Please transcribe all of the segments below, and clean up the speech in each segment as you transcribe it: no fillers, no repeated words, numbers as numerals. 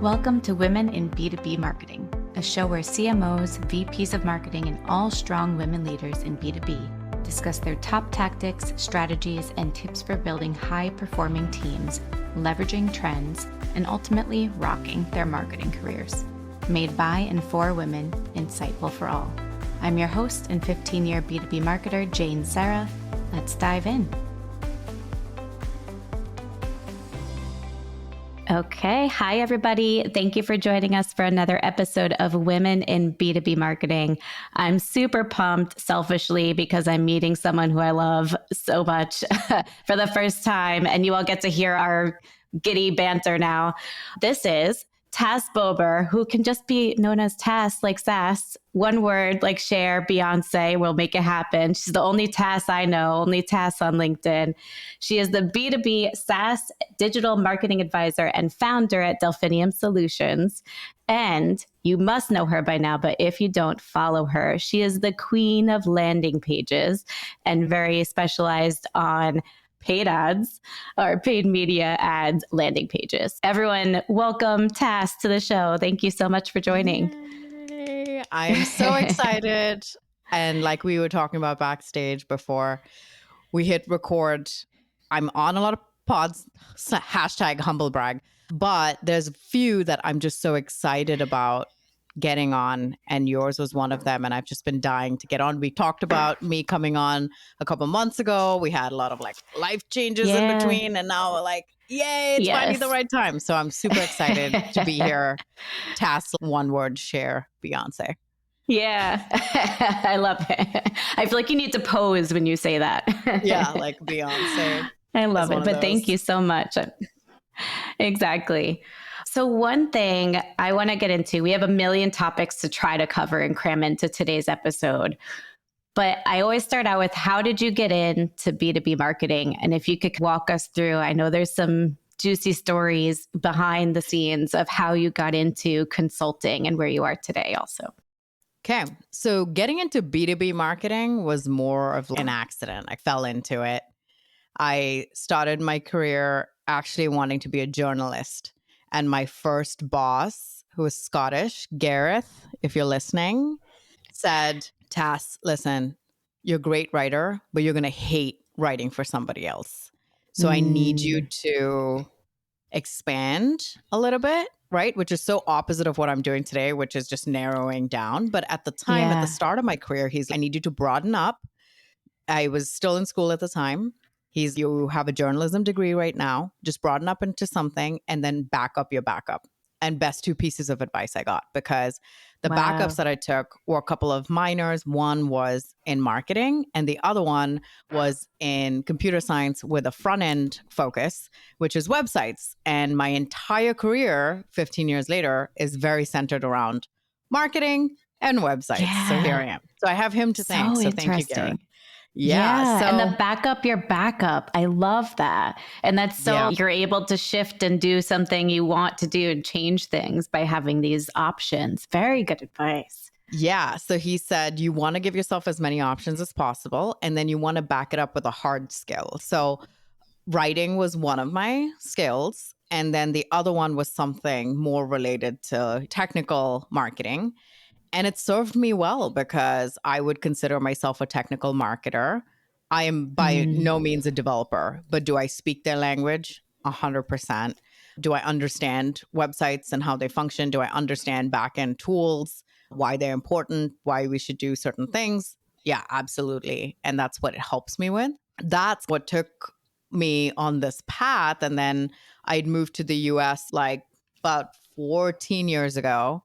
Welcome to Women in B2B Marketing, a show where CMOs, VPs of marketing, and all strong women leaders in B2B discuss their top tactics, strategies, and tips for building high-performing teams, leveraging trends, and ultimately rocking their marketing careers. Made by and for women, insightful for all. I'm your host and 15-year B2B marketer, Jane Serra. Let's dive in. Okay. Hi, everybody. Thank you for joining us for another episode of Women in B2B Marketing. I'm super pumped selfishly because I'm meeting someone who I love so much for the first time, and you all get to hear our giddy banter now. This is Tas Bober, who can just be known as Tas, like SaaS. One word, like share, Beyonce, will make it happen. She's the only Tas I know, only Tas on LinkedIn. She is the B2B SaaS digital marketing advisor and founder at Delphinium Solutions. And you must know her by now, but if you don't, follow her. She is the queen of landing pages and very specialized on paid ads or paid media ads landing pages. Everyone, welcome Tas to the show. Thank you so much for joining. Yay. I'm so excited. And like we were talking about backstage before we hit record, I'm on a lot of pods, hashtag humble brag, but there's a few that I'm just so excited about getting on, and yours was one of them, and I've just been dying to get on. We talked about me coming on a couple months ago. We had a lot of like life changes in between, and now we're like, yay, it's finally the right time. So I'm super excited to be here. Tas, one word, share, Beyonce. Yeah, I love it. I feel like you need to pose when you say that. Yeah, like Beyonce. I love it, but thank you so much. Exactly. So one thing I want to get into, we have a million topics to try to cover and cram into today's episode. But I always start out with, how did you get into B2B marketing? And if you could walk us through, I know there's some juicy stories behind the scenes of how you got into consulting and where you are today also. Okay. So getting into B2B marketing was more of an accident. I fell into it. I started my career actually wanting to be a journalist. And my first boss, who was Scottish, Gareth, if you're listening, said, Tas, listen, you're a great writer, but you're going to hate writing for somebody else. So I need you to expand a little bit, right? Which is so opposite of what I'm doing today, which is just narrowing down. But at the time, at the start of my career, I need you to broaden up. I was still in school at the time. You have a journalism degree right now, just broaden up into something and then back up your backup. And best two pieces of advice I got, because the backups that I took were a couple of minors. One was in marketing and the other one was in computer science with a front end focus, which is websites. And my entire career, 15 years later, is very centered around marketing and websites. Yeah. So here I am. So I have him to thank. So thank you, Gareth. Yeah. And the backup your backup. I love that. And that's so you're able to shift and do something you want to do and change things by having these options. Very good advice. Yeah. So he said, you want to give yourself as many options as possible, and then you want to back it up with a hard skill. So writing was one of my skills. And then the other one was something more related to technical marketing. And it served me well because I would consider myself a technical marketer. I am by no means a developer, but do I speak their language? 100%. Do I understand websites and how they function? Do I understand backend tools, why they're important, why we should do certain things? Yeah, absolutely. And that's what it helps me with. That's what took me on this path. And then I'd moved to the US like about 14 years ago.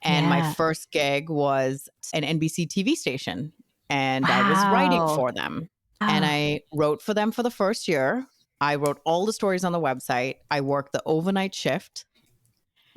And my first gig was an NBC TV station, and I was writing for them. And I wrote for them for the first year. I wrote all the stories on the website. I worked the overnight shift.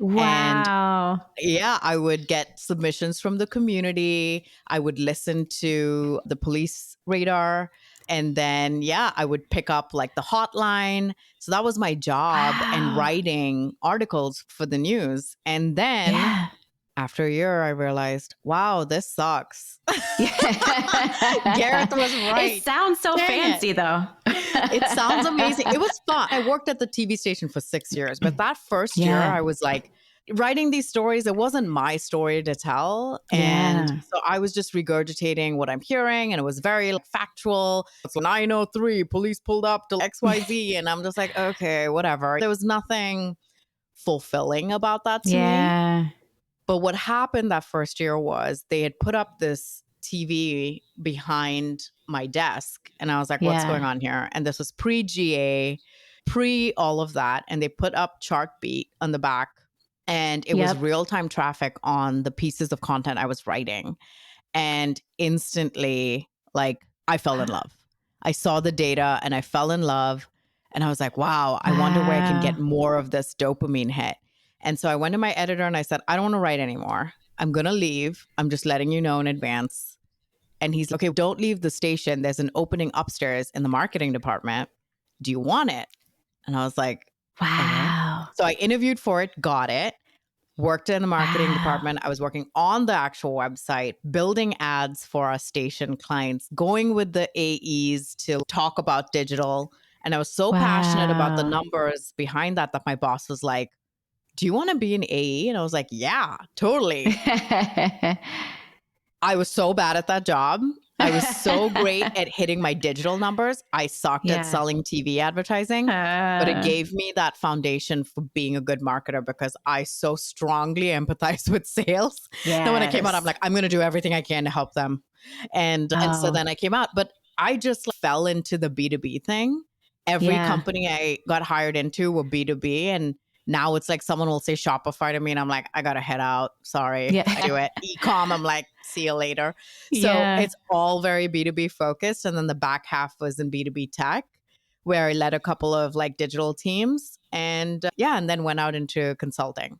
Wow. And yeah, I would get submissions from the community. I would listen to the police radar. And then, I would pick up like the hotline. So that was my job, and writing articles for the news. And then after a year, I realized, wow, this sucks. Gareth was right. It sounds so fancy, though. It sounds amazing. It was fun. I worked at the TV station for 6 years, but that first year, I was like, writing these stories, it wasn't my story to tell. And Yeah. so I was just regurgitating what I'm hearing, and it was very like, factual. It's 9:03, police pulled up to XYZ. And I'm just like, okay, whatever. There was nothing fulfilling about that to me. Yeah. But what happened that first year was they had put up this TV behind my desk. And I was like, what's going Yeah. on here? And this was pre GA, pre all of that. And they put up Chartbeat on the back. And it was Yep. real time traffic on the pieces of content I was writing. And instantly, like, I fell in love. I saw the data and I fell in love. And I was like, wow, I wonder where I can get Wow. more of this dopamine hit. And so I went to my editor and I said, I don't want to write anymore. I'm going to leave. I'm just letting you know in advance. And he's like, okay, don't leave the station. There's an opening upstairs in the marketing department. Do you want it? And I was like, okay. Wow. So I interviewed for it, got it, worked in the marketing Wow. department. I was working on the actual website, building ads for our station clients, going with the AEs to talk about digital. And I was so passionate about the Wow. numbers behind that my boss was like, do you want to be an AE? And I was like, yeah, totally. I was so bad at that job. I was so great at hitting my digital numbers. I sucked at selling TV advertising, but it gave me that foundation for being a good marketer because I so strongly empathize with sales. Then when I came out, I'm like, I'm going to do everything I can to help them. And so then I came out, but I just fell into the B2B thing. Every company I got hired into were B2B, and now it's like someone will say Shopify to me and I'm like, I got to head out. Sorry. I do it. E-com, I'm like, see you later. So it's all very B2B focused. And then the back half was in B2B tech, where I led a couple of like digital teams and and then went out into consulting.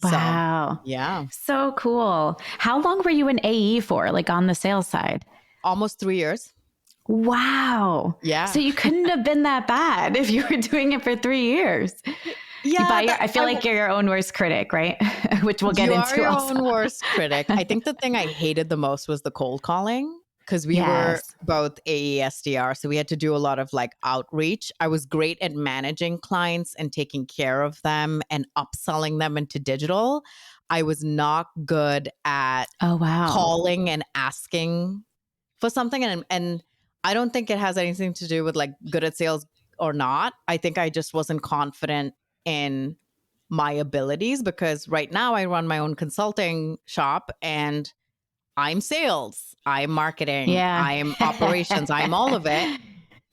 Wow. So, so cool. How long were you an AE for, like on the sales side? Almost 3 years. Wow. Yeah. So you couldn't have been that bad if you were doing it for 3 years. Yeah. I feel like you're your own worst critic, right? Which we'll get into. You are also. your own worst critic. I think the thing I hated the most was the cold calling, because we were both AE SDR. So we had to do a lot of like outreach. I was great at managing clients and taking care of them and upselling them into digital. I was not good at calling and asking for something. And I don't think it has anything to do with like good at sales or not. I think I just wasn't confident in my abilities, because right now I run my own consulting shop and I'm sales, I'm marketing, I'm operations, I'm all of it.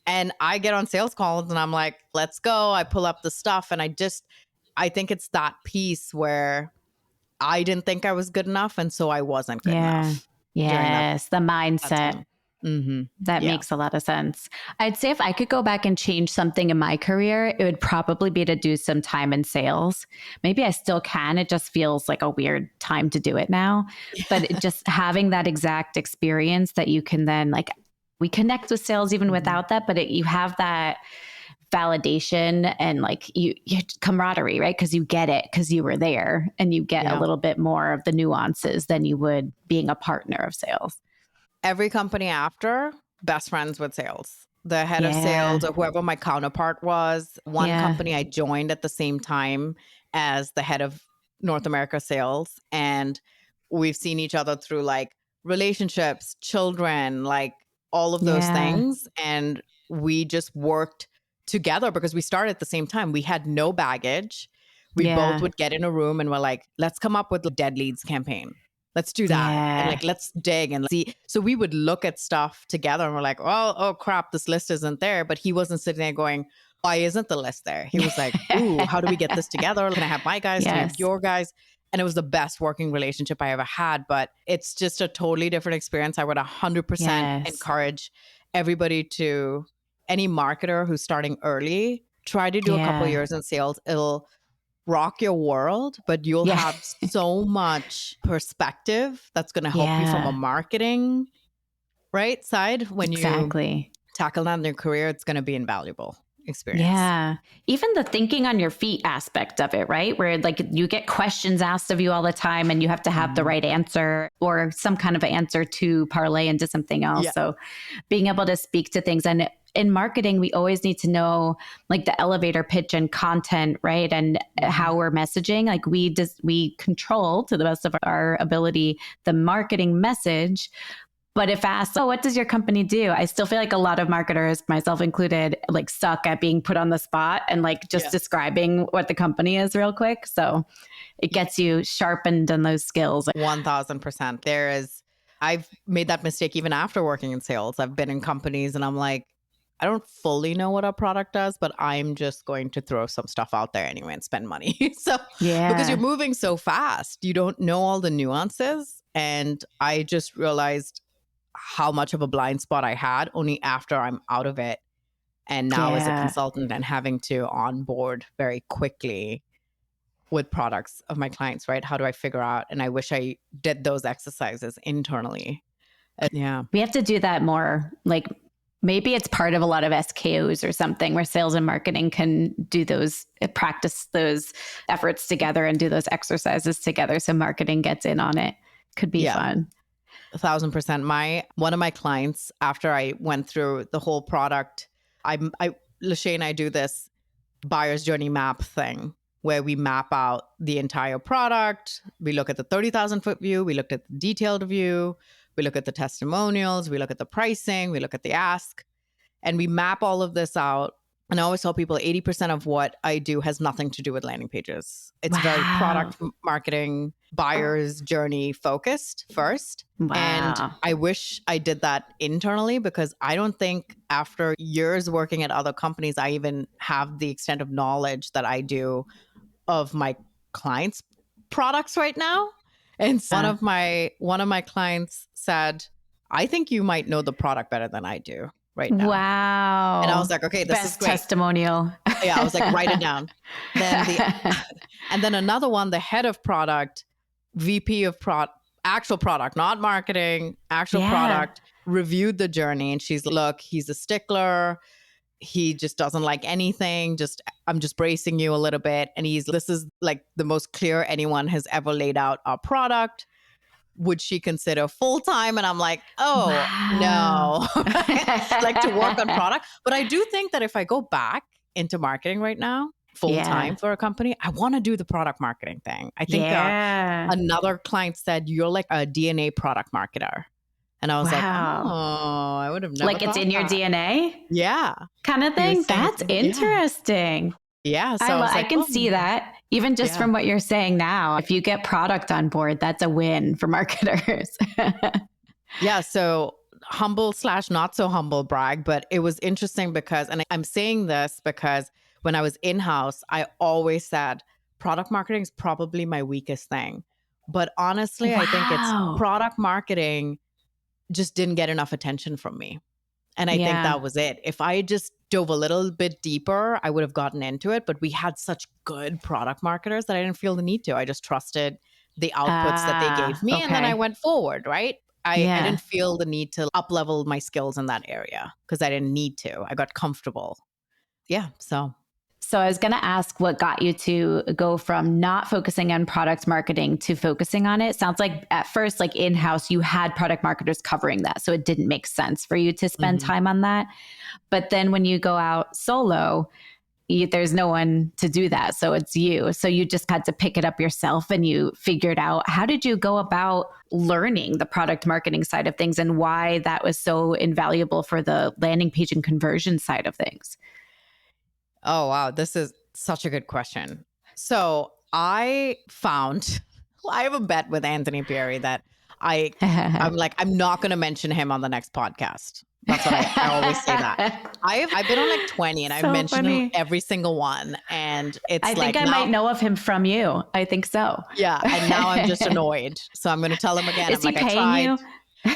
And I get on sales calls and I'm like, let's go. I pull up the stuff and I think it's that piece where I didn't think I was good enough. And so I wasn't good enough. Yes, the mindset. That makes a lot of sense. I'd say if I could go back and change something in my career, it would probably be to do some time in sales. Maybe I still can. It just feels like a weird time to do it now. But just having that exact experience that you can then like, we connect with sales even without that, but you have that validation and like you camaraderie, right? Because you get it because you were there and you get a little bit more of the nuances than you would being a partner of sales. Every company after, best friends with sales. The head of sales or whoever my counterpart was. One company I joined at the same time as the head of North America sales. And we've seen each other through like relationships, children, like all of those things. And we just worked together because we started at the same time. We had no baggage. We both would get in a room and we're like, let's come up with a dead leads campaign. Let's do that. And like, let's dig and see. So we would look at stuff together and we're like, oh crap, this list isn't there. But he wasn't sitting there going, why isn't the list there? He was like, ooh, how do we get this together? Can I have my guys? Can you have your guys? And it was the best working relationship I ever had. But it's just a totally different experience. I would 100% encourage everybody to, any marketer who's starting early, try to do a couple of years in sales. It'll rock your world, but you'll have so much perspective that's going to help you from a marketing side. When you tackle that in your career, it's going to be invaluable. experience. Yeah. Even the thinking on your feet aspect of it, right? Where like you get questions asked of you all the time and you have to have the right answer or some kind of answer to parlay into something else. Yeah. So being able to speak to things, and in marketing, we always need to know like the elevator pitch and content, right? And how we're messaging. Like we control to the best of our ability the marketing message. But if asked, oh, what does your company do? I still feel like a lot of marketers, myself included, like suck at being put on the spot and like just describing what the company is real quick. So it gets you sharpened on those skills. 1000%. I've made that mistake even after working in sales. I've been in companies and I'm like, I don't fully know what our product does, but I'm just going to throw some stuff out there anyway and spend money. So, because you're moving so fast, you don't know all the nuances. And I just realized how much of a blind spot I had only after I'm out of it. And now as a consultant and having to onboard very quickly with products of my clients, right? How do I figure out? And I wish I did those exercises internally. We have to do that more. Like maybe it's part of a lot of SKOs or something where sales and marketing can do those, practice those efforts together and do those exercises together. So marketing gets in on it. Could be fun. 1000%. One of my clients, after I went through the whole product, Lachey and I do this buyer's journey map thing where we map out the entire product. We look at the 30,000 foot view. We looked at the detailed view. We look at the testimonials. We look at the pricing. We look at the ask. And we map all of this out. And I always tell people 80% of what I do has nothing to do with landing pages. It's very product marketing, buyer's journey focused first. And I wish I did that internally because I don't think after years working at other companies, I even have the extent of knowledge that I do of my clients' products right now. And one of my clients said, I think you might know the product better than I do right now. Wow. And I was like, okay, this Best is great. Testimonial. Yeah, I was like, write it down. And then another one, the head of product, VP of actual product, not marketing, actual product, reviewed the journey. And she's like, look, he's a stickler. He just doesn't like anything. I'm just bracing you a little bit. And this is like the most clear anyone has ever laid out our product. Would she consider full-time? And I'm like, oh, no. Like to work on product. But I do think that if I go back into marketing right now, full-time for a company, I want to do the product marketing thing. I think another client said, you're like a DNA product marketer. And I was like, oh, I would have never like it's in your DNA? Yeah. Kind of thing? That's interesting. Yeah. So I can see that. Even just from what you're saying now, if you get product on board, that's a win for marketers. Yeah. So humble / not so humble brag, but it was interesting because, and I'm saying this because when I was in-house, I always said product marketing is probably my weakest thing. But honestly, I think it's product marketing just didn't get enough attention from me. And I think that was it. If I just dove a little bit deeper, I would have gotten into it. But we had such good product marketers that I didn't feel the need to. I just trusted the outputs that they gave me. And then I went forward, right? I didn't feel the need to up-level my skills in that area because I didn't need to. I got comfortable. Yeah, So I was going to ask what got you to go from not focusing on product marketing to focusing on it. Sounds like at first, like in-house, you had product marketers covering that. So it didn't make sense for you to spend time on that. But then when you go out solo, there's no one to do that. So it's you. So you just had to pick it up yourself and you figured out, how did you go about learning the product marketing side of things and why that was so invaluable for the landing page and conversion side of things? Oh, wow. This is such a good question. So I have a bet with Anthony Pieri that I'm like, I'm not going to mention him on the next podcast. That's what I always say that. I've been on like 20 and I've mentioned him every single one. And it's I think I might know of him from you. I think so. Yeah. And now I'm just annoyed. So I'm going to tell him again. Is he paying you?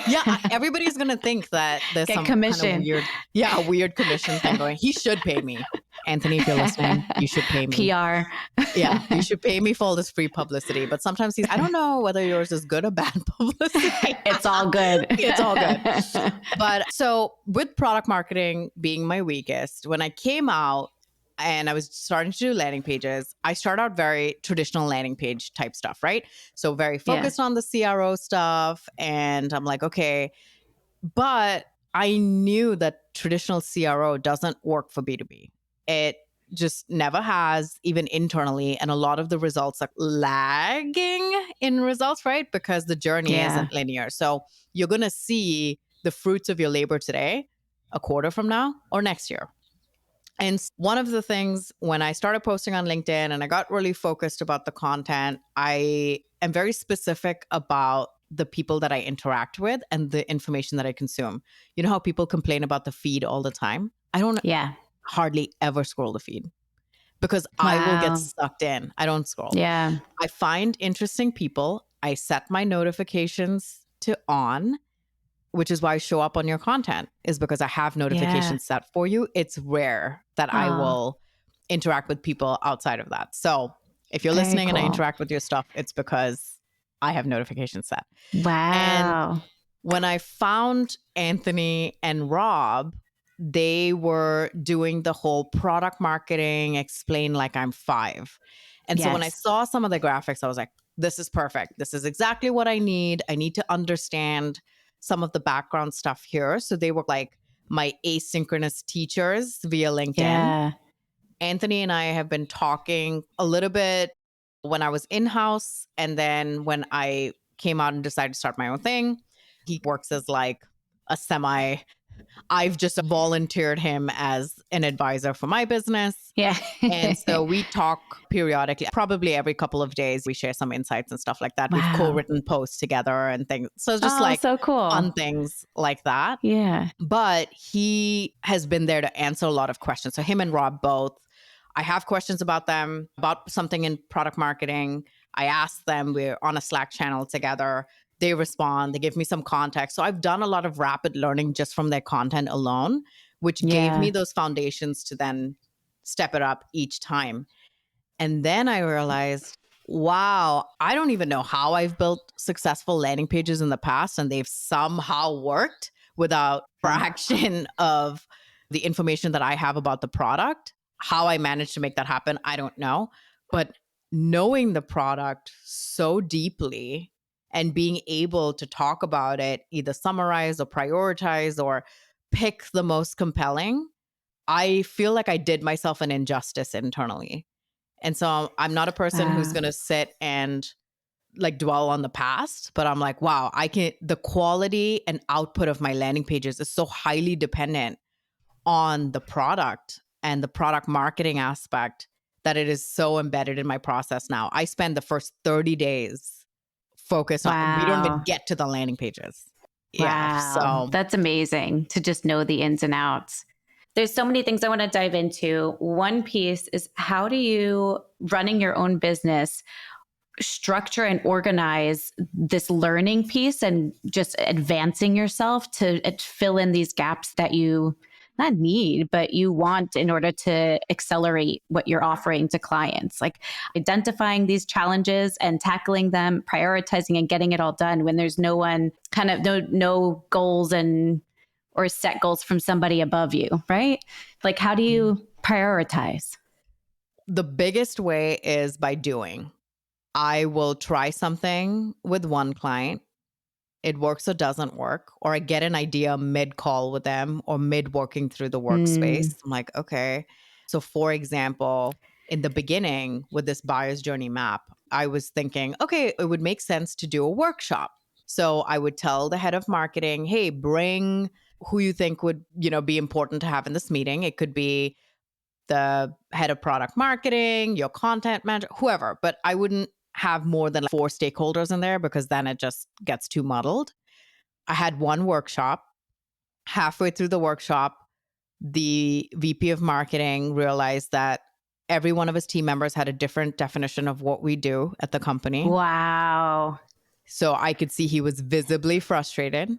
Yeah, everybody's going to think that there's some commission. kind of weird commission thing going. He should pay me. Anthony, if you're listening, you should pay me. PR. Yeah, you should pay me for all this free publicity. But sometimes I don't know whether yours is good or bad publicity. It's all good. It's all good. But so with product marketing being my weakest, when I came out and I was starting to do landing pages, I started out very traditional landing page type stuff, right? So very focused on the CRO stuff. And I'm like, okay, but I knew that traditional CRO doesn't work for B2B. It just never has, even internally. And a lot of the results are lagging in results, right? Because the journey isn't linear. So you're going to see the fruits of your labor today, a quarter from now, or next year. And one of the things when I started posting on LinkedIn and I got really focused about the content, I am very specific about the people that I interact with and the information that I consume. You know how people complain about the feed all the time? I don't hardly ever scroll the feed because I will get sucked in. I don't scroll. Yeah. I find interesting people. I set my notifications to on, which is why I show up on your content, is because I have notifications set for you. It's rare that I will interact with people outside of that. So if you're listening and I interact with your stuff, it's because I have notifications set. Wow. And when I found Anthony and Rob, they were doing the whole product marketing, explain like I'm 5. And so when I saw some of the graphics, I was like, this is perfect. This is exactly what I need. I need to understand some of the background stuff here. So they were like my asynchronous teachers via LinkedIn. Yeah. Anthony and I have been talking a little bit when I was in-house. And then when I came out and decided to start my own thing, he works as like a I've just volunteered him as an advisor for my business. Yeah. And so we talk periodically, probably every couple of days. We share some insights and stuff like that. Wow. We've co-written posts together and things. So it's just like so cool. fun things like that. Yeah. But he has been there to answer a lot of questions. So him and Rob both, I have questions about them, about something in product marketing. I ask them, we're on a Slack channel together. They respond, they give me some context. So I've done a lot of rapid learning just from their content alone, which gave me those foundations to then step it up each time. And then I realized, wow, I don't even know how I've built successful landing pages in the past, and they've somehow worked without fraction of the information that I have about the product. How I managed to make that happen, I don't know. But knowing the product so deeply and being able to talk about it, either summarize or prioritize or pick the most compelling, I feel like I did myself an injustice internally. And so I'm not a person who's going to sit and like dwell on the past, but I'm like, wow, the quality and output of my landing pages is so highly dependent on the product and the product marketing aspect that it is so embedded in my process now. I spend the first 30 days focused on, we don't even get to the landing pages. Yeah. So that's amazing to just know the ins and outs. There's so many things I want to dive into. One piece is, how do you, running your own business, structure and organize this learning piece and just advancing yourself to fill in these gaps that you not need, but you want in order to accelerate what you're offering to clients, like identifying these challenges and tackling them, prioritizing and getting it all done when there's no one no goals or set goals from somebody above you, right? Like, how do you prioritize? The biggest way is by doing. I will try something with one client. It works or doesn't work, or I get an idea mid-call with them or mid-working through the workspace. I'm like, okay. So for example, in the beginning with this buyer's journey map, I was thinking, okay, it would make sense to do a workshop. So I would tell the head of marketing, hey, bring who you think would, be important to have in this meeting. It could be the head of product marketing, your content manager, whoever, but I wouldn't have more than 4 stakeholders in there because then it just gets too muddled. I had one workshop. Halfway through the workshop, the VP of marketing realized that every one of his team members had a different definition of what we do at the company. Wow. So I could see he was visibly frustrated.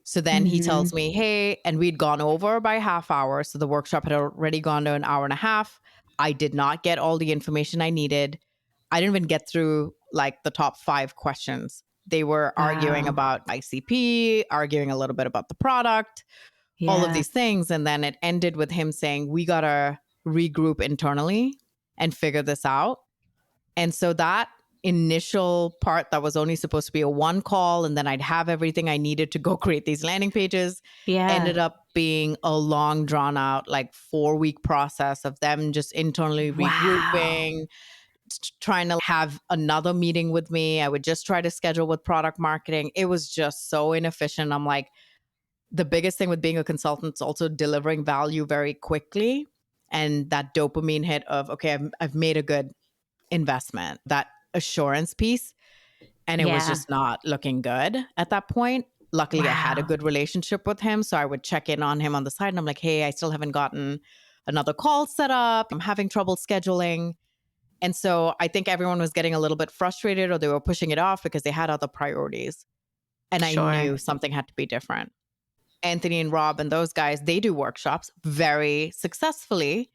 So then he tells me, hey, and we'd gone over by a half hour. So the workshop had already gone to an hour and a half. I did not get all the information I needed. I didn't even get through like the top 5 questions. They were arguing Wow. about ICP, arguing a little bit about the product, all of Yeah. these things. And then it ended with him saying, we got to regroup internally and figure this out. And so that initial part that was only supposed to be a one call, and then I'd have everything I needed to go create these landing pages, ended Yeah. up being a long drawn out, like 4-week process of them just internally Wow. regrouping, trying to have another meeting with me. I would just try to schedule with product marketing. It was just so inefficient. I'm like, the biggest thing with being a consultant is also delivering value very quickly. And that dopamine hit of, okay, I've made a good investment, that assurance piece. And it was Yeah. just not looking good at that point. Luckily, I had a Wow. good relationship with him. So I would check in on him on the side and I'm like, hey, I still haven't gotten another call set up. I'm having trouble scheduling. And so I think everyone was getting a little bit frustrated or they were pushing it off because they had other priorities. And I Sure. knew something had to be different. Anthony and Rob and those guys, they do workshops very successfully.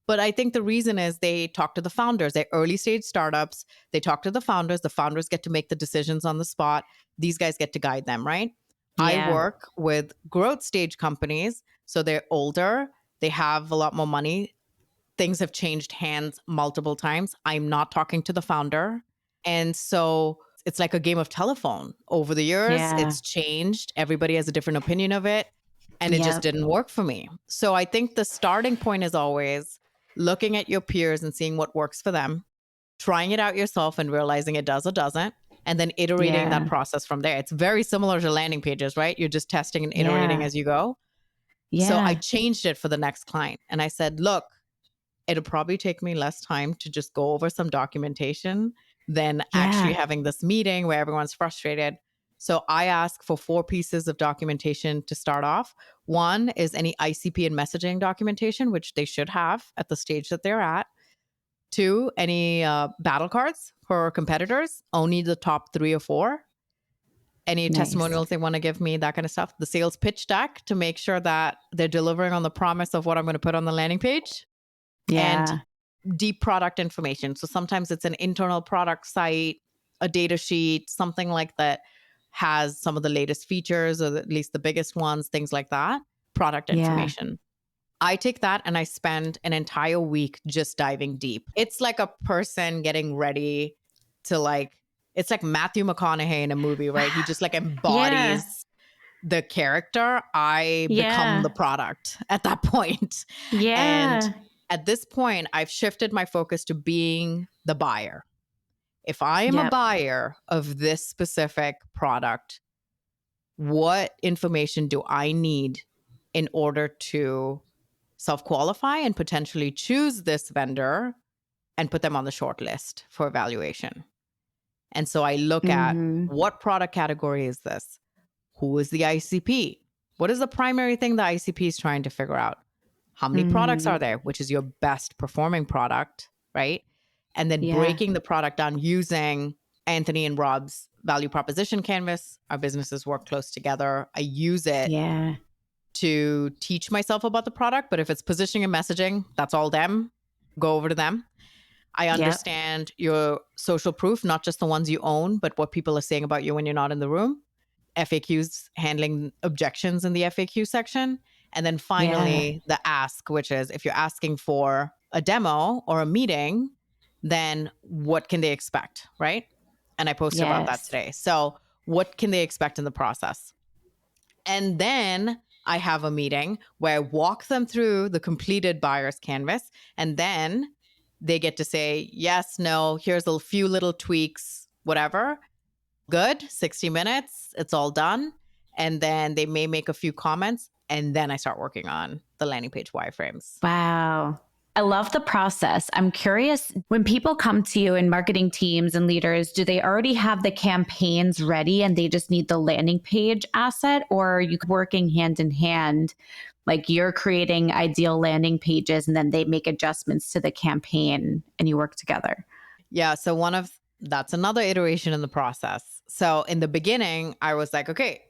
But I think the reason is they talk to the founders. They're early stage startups. They talk to the founders. The founders get to make the decisions on the spot. These guys get to guide them, right? I Yeah. work with growth stage companies. So they're older. They have a lot more money. Things have changed hands multiple times. I'm not talking to the founder. And so it's like a game of telephone. Over the years, Yeah. it's changed. Everybody has a different opinion of it. And it just Yep. didn't work for me. So I think the starting point is always looking at your peers and seeing what works for them, trying it out yourself and realizing it does or doesn't, and then iterating that Yeah. process from there. It's very similar to landing pages, right? You're just testing and iterating Yeah. as you go. So I Yeah. changed it for the next client. And I said, look, it'll probably take me less time to just go over some documentation than actually Yeah. having this meeting where everyone's frustrated. So I ask for 4 pieces of documentation to start off. One is any ICP and messaging documentation, which they should have at the stage that they're at. 2, any battle cards for competitors, only the top 3 or 4. Any Nice. testimonials they want to give me, that kind of stuff. The sales pitch deck to make sure that they're delivering on the promise of what I'm going to put on the landing page. And Yeah. deep product information. So sometimes it's an internal product site, a data sheet, something like that has some of the latest features or at least the biggest ones, things like that. Product Yeah. information. I take that and I spend an entire week just diving deep. It's like a person getting ready to like, it's like Matthew McConaughey in a movie, right? He just like Yeah. embodies the character. I become Yeah. the product at that point. And Yeah. at this point, I've shifted my focus to being the buyer. If I am a Yep. buyer of this specific product, what information do I need in order to self qualify and potentially choose this vendor and put them on the short list for evaluation? And so I look at what product category is this? Who is the ICP? What is the primary thing the ICP is trying to figure out? How many products are there, which is your best performing product, right? And then Yeah. breaking the product down using Anthony and Rob's value proposition canvas. Our businesses work close together. I use it Yeah. to teach myself about the product, but if it's positioning and messaging, that's all them. Go over to them. I Yep. understand your social proof, not just the ones you own, but what people are saying about you when you're not in the room. FAQs, handling objections in the FAQ section. And then Yeah. finally, the ask, which is if you're asking for a demo or a meeting, then what can they expect? Right. And I posted about that Yes. today. So, what can they expect in the process? And then I have a meeting where I walk them through the completed buyer's canvas. And then they get to say, yes, no, here's a few little tweaks, whatever. Good, 60 minutes, it's all done. And then they may make a few comments. And then I start working on the landing page wireframes. Wow. I love the process. I'm curious, when people come to you in marketing teams and leaders, do they already have the campaigns ready and they just need the landing page asset? Or are you working hand in hand? Like you're creating ideal landing pages and then they make adjustments to the campaign and you work together? Yeah. So that's another iteration in the process. So in the beginning, I was like, okay,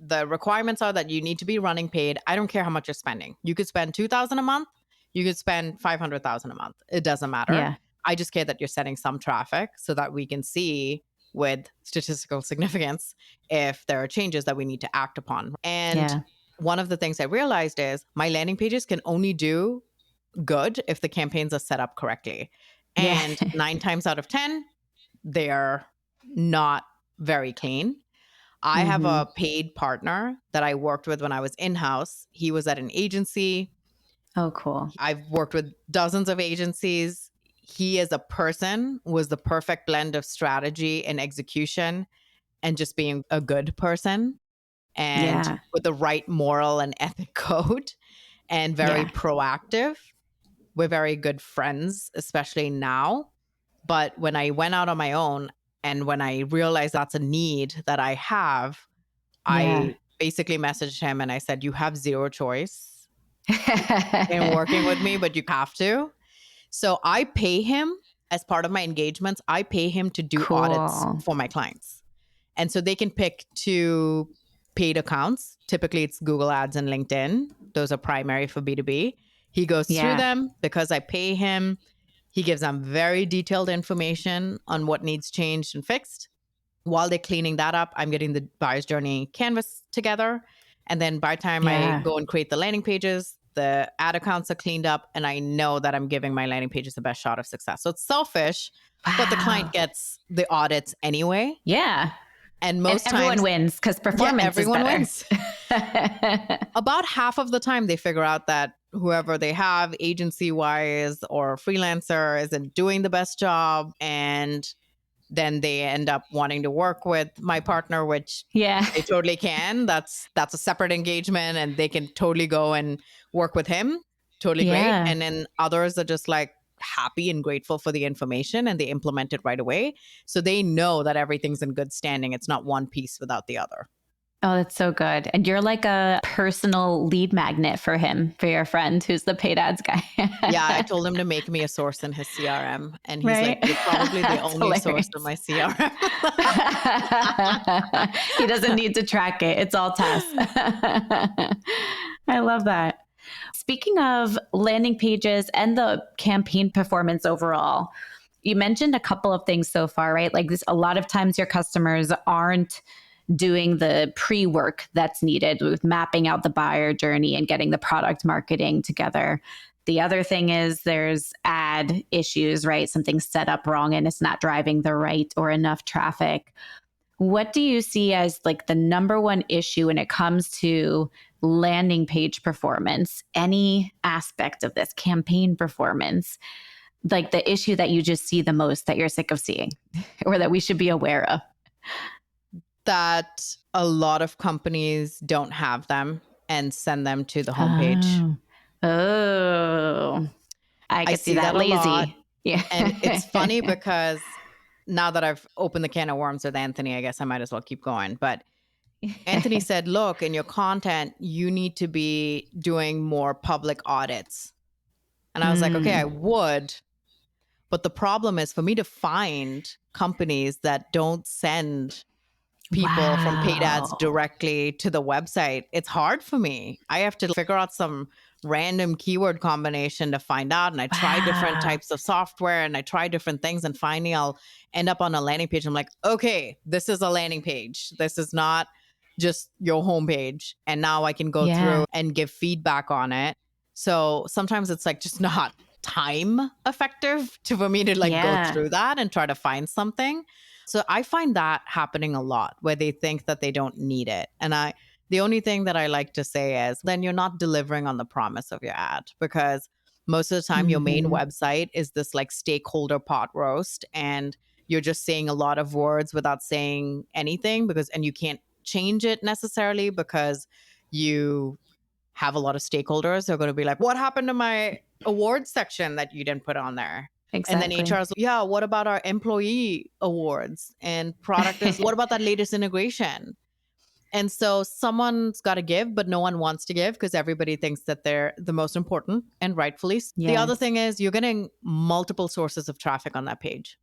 the requirements are that you need to be running paid. I don't care how much you're spending. You could spend $2,000 a month. You could spend $500,000 a month. It doesn't matter. Yeah. I just care that you're sending some traffic so that we can see with statistical significance if there are changes that we need to act upon. And one of the things I realized is my landing pages can only do good if the campaigns are set up correctly. And 9 times out of 10, they're not very clean. I have a paid partner that I worked with when I was in-house. He was at an agency. Oh, cool. I've worked with dozens of agencies. He as a person was the perfect blend of strategy and execution and just being a good person and with the right moral and ethic code and very proactive. We're very good friends, especially now. But when I went out on my own and when I realized that's a need that I have, I basically messaged him and I said, you have zero choice in working with me, but you have to. So I pay him as part of my engagements. I pay him to do audits for my clients. And so they can pick 2 paid accounts. Typically it's Google Ads and LinkedIn. Those are primary for B2B. He goes through them because I pay him. He gives them very detailed information on what needs changed and fixed. While they're cleaning that up, I'm getting the buyer's journey canvas together. And then by the time I go and create the landing pages, the ad accounts are cleaned up, and I know that I'm giving my landing pages the best shot of success. So it's selfish, but the client gets the audits anyway. Yeah. And most everyone times wins because performance is better. Wins. About half of the time they figure out that whoever they have agency-wise or freelancer isn't doing the best job, and then they end up wanting to work with my partner, which they totally can. That's a separate engagement and they can totally go and work with him. Totally great. And then others are just like happy and grateful for the information and they implement it right away. So they know that everything's in good standing. It's not one piece without the other. Oh, that's so good. And you're like a personal lead magnet for him, for your friend who's the paid ads guy. I told him to make me a source in his CRM. And he's like, you're probably the only source of my CRM. He doesn't need to track it. It's all Tas. I love that. Speaking of landing pages and the campaign performance overall, you mentioned a couple of things so far, right? Like this, a lot of times your customers aren't doing the pre-work that's needed with mapping out the buyer journey and getting the product marketing together. The other thing is there's ad issues, right? Something's set up wrong and it's not driving the right or enough traffic. What do you see as like the number one issue when it comes to landing page performance, any aspect of this campaign performance, like the issue that you just see the most that you're sick of seeing or that we should be aware of? That a lot of companies don't have them and send them to the homepage. I can see that lazy. Lot. Yeah. And it's funny because now that I've opened the can of worms with Anthony, I guess I might as well keep going. But Anthony said, look, in your content, you need to be doing more public audits. And I was like, okay, I would. But the problem is for me to find companies that don't send people from paid ads directly to the website, it's hard for me. I have to figure out some random keyword combination to find out. And I try different types of software and I try different things. And finally, I'll end up on a landing page. I'm like, okay, this is a landing page. This is not just your homepage. And now I can go through and give feedback on it. So sometimes it's like just not time effective for me to go through that and try to find something. So I find that happening a lot where they think that they don't need it. And the only thing that I like to say is then you're not delivering on the promise of your ad, because most of the time your main website is this like stakeholder pot roast and you're just saying a lot of words without saying anything and you can't change it necessarily because you have a lot of stakeholders who are going to be like, what happened to my awards section that you didn't put on there? Exactly. And then HR's like, what about our employee awards? And product is, what about that latest integration? And so someone's got to give, but no one wants to give because everybody thinks that they're the most important, and rightfully. Yes. The other thing is you're getting multiple sources of traffic on that page.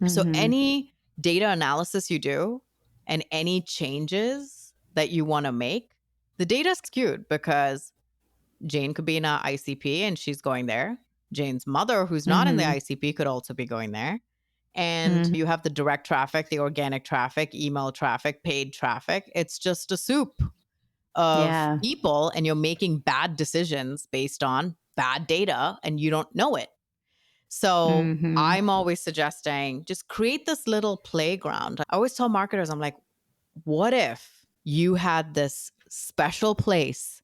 So any data analysis you do and any changes that you want to make, the data is skewed because Jane could be in a ICP and she's going there. Jane's mother, who's not in the ICP, could also be going there. And you have the direct traffic, the organic traffic, email traffic, paid traffic. It's just a soup of people, and you're making bad decisions based on bad data and you don't know it. So I'm always suggesting just create this little playground. I always tell marketers, I'm like, what if you had this special place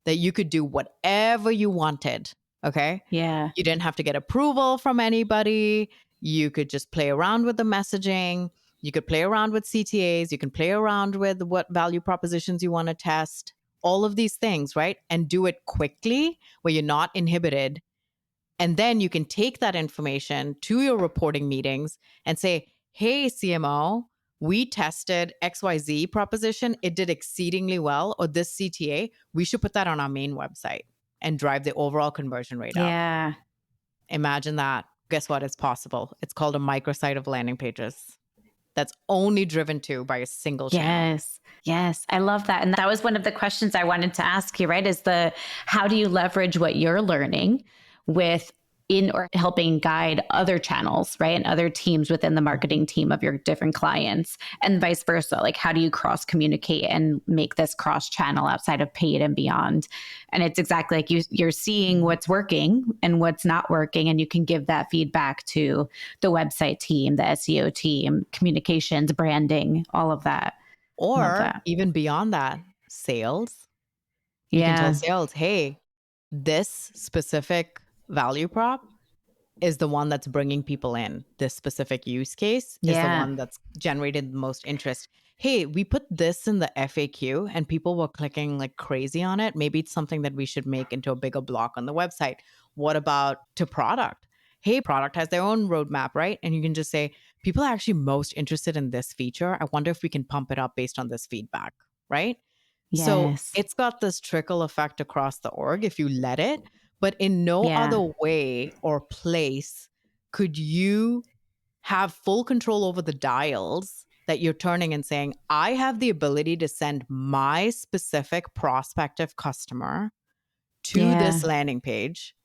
that you could do whatever you wanted? Okay. Yeah. You didn't have to get approval from anybody. You could just play around with the messaging. You could play around with CTAs. You can play around with what value propositions you want to test, all of these things, right? And do it quickly where you're not inhibited. And then you can take that information to your reporting meetings and say, hey, CMO, we tested XYZ proposition. It did exceedingly well. Or this CTA, we should put that on our main website and drive the overall conversion rate up. Yeah. Imagine that. Guess what? It's possible. It's called a microsite of landing pages that's only driven to by a single channel. Yes. I love that. And that was one of the questions I wanted to ask you, right? Is how do you leverage what you're learning or helping guide other channels, right? And other teams within the marketing team of your different clients, and vice versa. Like, how do you cross communicate and make this cross channel outside of paid and beyond? And it's exactly like you're seeing what's working and what's not working, and you can give that feedback to the website team, the SEO team, communications, branding, all of that. Or even beyond that, sales. You can tell sales, hey, this specific value prop is the one that's bringing people in. This specific use case is the one that's generated the most interest. Hey, we put this in the FAQ and people were clicking like crazy on it. Maybe it's something that we should make into a bigger block on the website. What about to product? Hey, product has their own roadmap, right? And you can just say, people are actually most interested in this feature. I wonder if we can pump it up based on this feedback, right? So it's got this trickle effect across the org if you let it. But in no other way or place could you have full control over the dials that you're turning and saying, I have the ability to send my specific prospective customer to this landing page,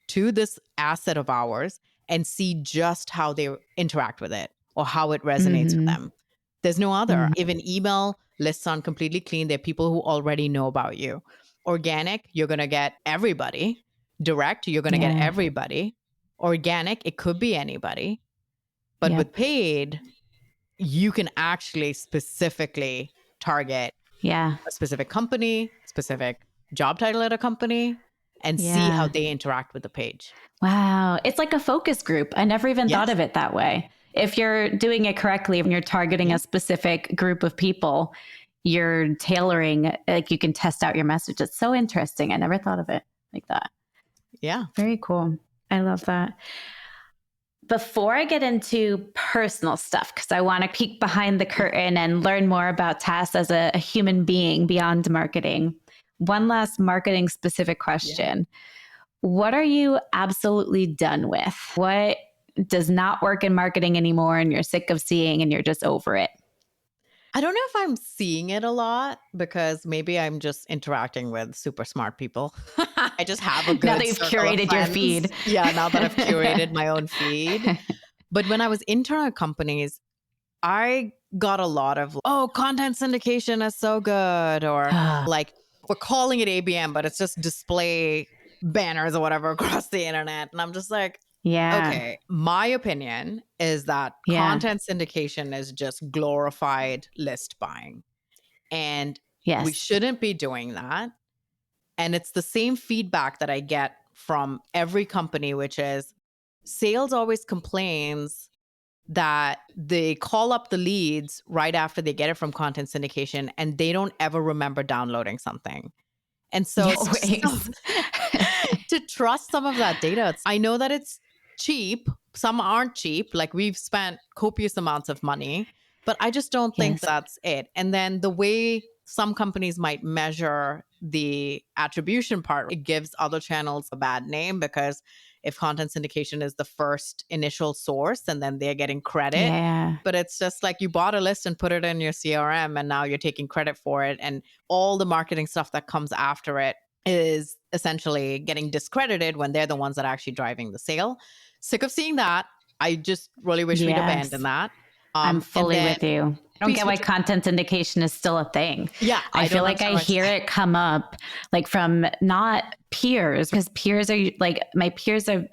to this asset of ours, and see just how they interact with it or how it resonates with them. There's no other. Even email lists aren't completely clean. There are people who already know about you. Organic, you're going to get everybody. Direct, you're going to get everybody. Organic, it could be anybody. But with paid, you can actually specifically target a specific company, specific job title at a company, and see how they interact with the page. Wow. It's like a focus group. I never even thought of it that way. If you're doing it correctly, when you're targeting a specific group of people, you're tailoring, like you can test out your message. It's so interesting. I never thought of it like that. Yeah. Very cool. I love that. Before I get into personal stuff, because I want to peek behind the curtain and learn more about Tas as a human being beyond marketing, one last marketing specific question. What are you absolutely done with? What does not work in marketing anymore and you're sick of seeing and you're just over it? I don't know if I'm seeing it a lot because maybe I'm just interacting with super smart people. I just have a good now that you've curated your feed. Yeah, now that I've curated my own feed. But when I was interning at companies, I got a lot of, content syndication is so good. Or like, we're calling it ABM, but it's just display banners or whatever across the internet. And I'm just like, okay, my opinion is that content syndication is just glorified list buying. And we shouldn't be doing that. And it's the same feedback that I get from every company, which is sales always complains that they call up the leads right after they get it from content syndication and they don't ever remember downloading something. And so to trust some of that data, I know that it's cheap. Some aren't cheap. Like we've spent copious amounts of money, but I just don't think that's it. And then the way some companies might measure the attribution part, it gives other channels a bad name because if content syndication is the first initial source and then they're getting credit. Yeah. But it's just like you bought a list and put it in your CRM and now you're taking credit for it. And all the marketing stuff that comes after it is essentially getting discredited when they're the ones that are actually driving the sale. Sick of seeing that. I just really wish we'd Yes. abandon that. I'm And fully then with you. I don't get why content syndication is still a thing. Yeah, I feel like I hear it come up like from not peers, because peers are like, my peers are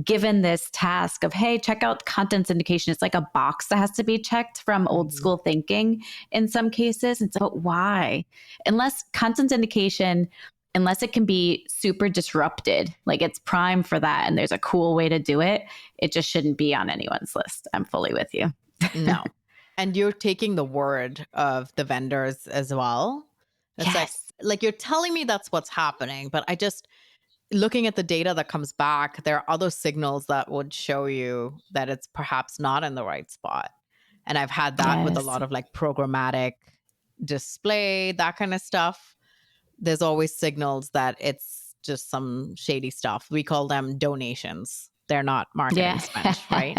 given this task of, hey, check out content syndication. It's like a box that has to be checked from old school thinking in some cases. It's like, but why? Unless content syndication, unless it can be super disrupted, like it's prime for that and there's a cool way to do it, it just shouldn't be on anyone's list. I'm fully with you. No. And you're taking the word of the vendors as well. It's Yes. like you're telling me that's what's happening, but I just, looking at the data that comes back, there are other signals that would show you that it's perhaps not in the right spot. And I've had that with a lot of like programmatic display, that kind of stuff. There's always signals that it's just some shady stuff. We call them donations. They're not marketing spend, right?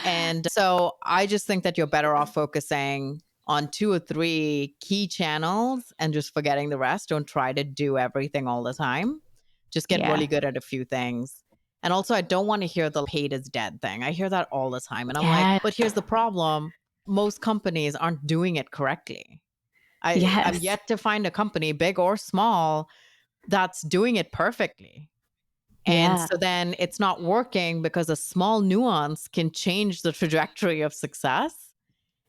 And so I just think that you're better off focusing on 2 or 3 key channels and just forgetting the rest. Don't try to do everything all the time. Just get really good at a few things. And also, I don't want to hear the paid is dead thing. I hear that all the time. And I'm like, but here's the problem. Most companies aren't doing it correctly. I'm yet to find a company, big or small, that's doing it perfectly. And so then it's not working because a small nuance can change the trajectory of success.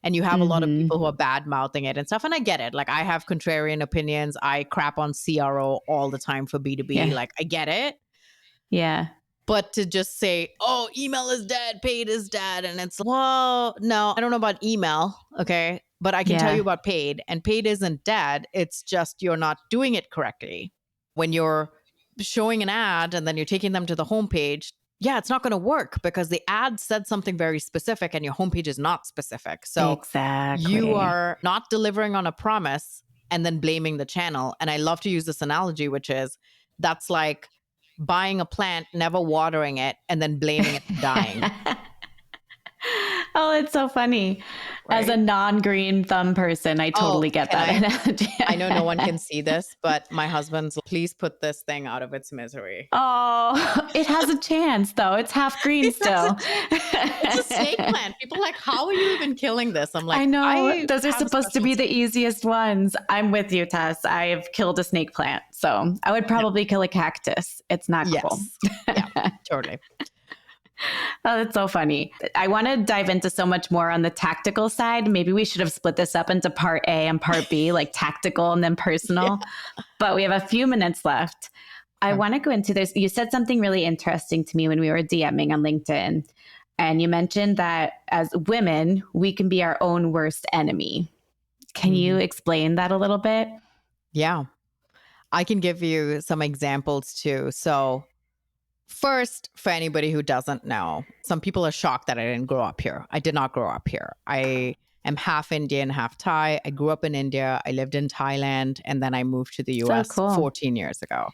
And you have a lot of people who are bad mouthing it and stuff. And I get it. Like I have contrarian opinions. I crap on CRO all the time for B2B. Like I get it. Yeah. But to just say, oh, email is dead, paid is dead. And it's, well, no, I don't know about email. Okay. But I can tell you about paid. And paid isn't dead. It's just you're not doing it correctly. When you're showing an ad and then you're taking them to the homepage, it's not going to work because the ad said something very specific and your homepage is not specific. So you are not delivering on a promise and then blaming the channel. And I love to use this analogy, which is that's like buying a plant, never watering it, and then blaming it for dying. Oh, it's so funny. Right? As a non-green thumb person, I totally get that analogy. I know no one can see this, but my husband's, please put this thing out of its misery. Oh, it has a chance though. It's half green still. It's a snake plant. People are like, how are you even killing this? I'm like, I know. Those are supposed to be the easiest ones. I'm with you, Tas. I have killed a snake plant. So I would probably kill a cactus. It's not cool. Yeah, totally. Oh, that's so funny. I want to dive into so much more on the tactical side. Maybe we should have split this up into part A and part B, like tactical and then personal. But we have a few minutes left. I want to go into this. You said something really interesting to me when we were DMing on LinkedIn. And you mentioned that as women, we can be our own worst enemy. Can you explain that a little bit? Yeah. I can give you some examples too. So first, for anybody who doesn't know, some people are shocked that I didn't grow up here. I did not grow up here. I am half Indian, half Thai. I grew up in India. I lived in Thailand. And then I moved to the US 14 years ago.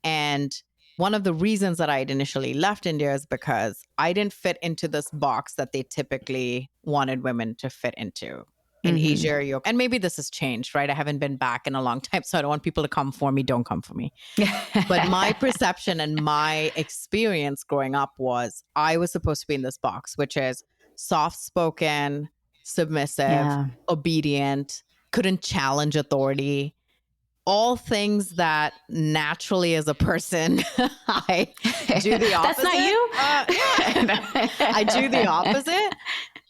And one of the reasons that I had initially left India is because I didn't fit into this box that they typically wanted women to fit into. In Asia, Europe, and maybe this has changed, right? I haven't been back in a long time, so I don't want people to come for me. Don't come for me. But my perception and my experience growing up was I was supposed to be in this box, which is soft-spoken, submissive, obedient, couldn't challenge authority. All things that naturally as a person, I do the opposite. That's not you? I do the opposite.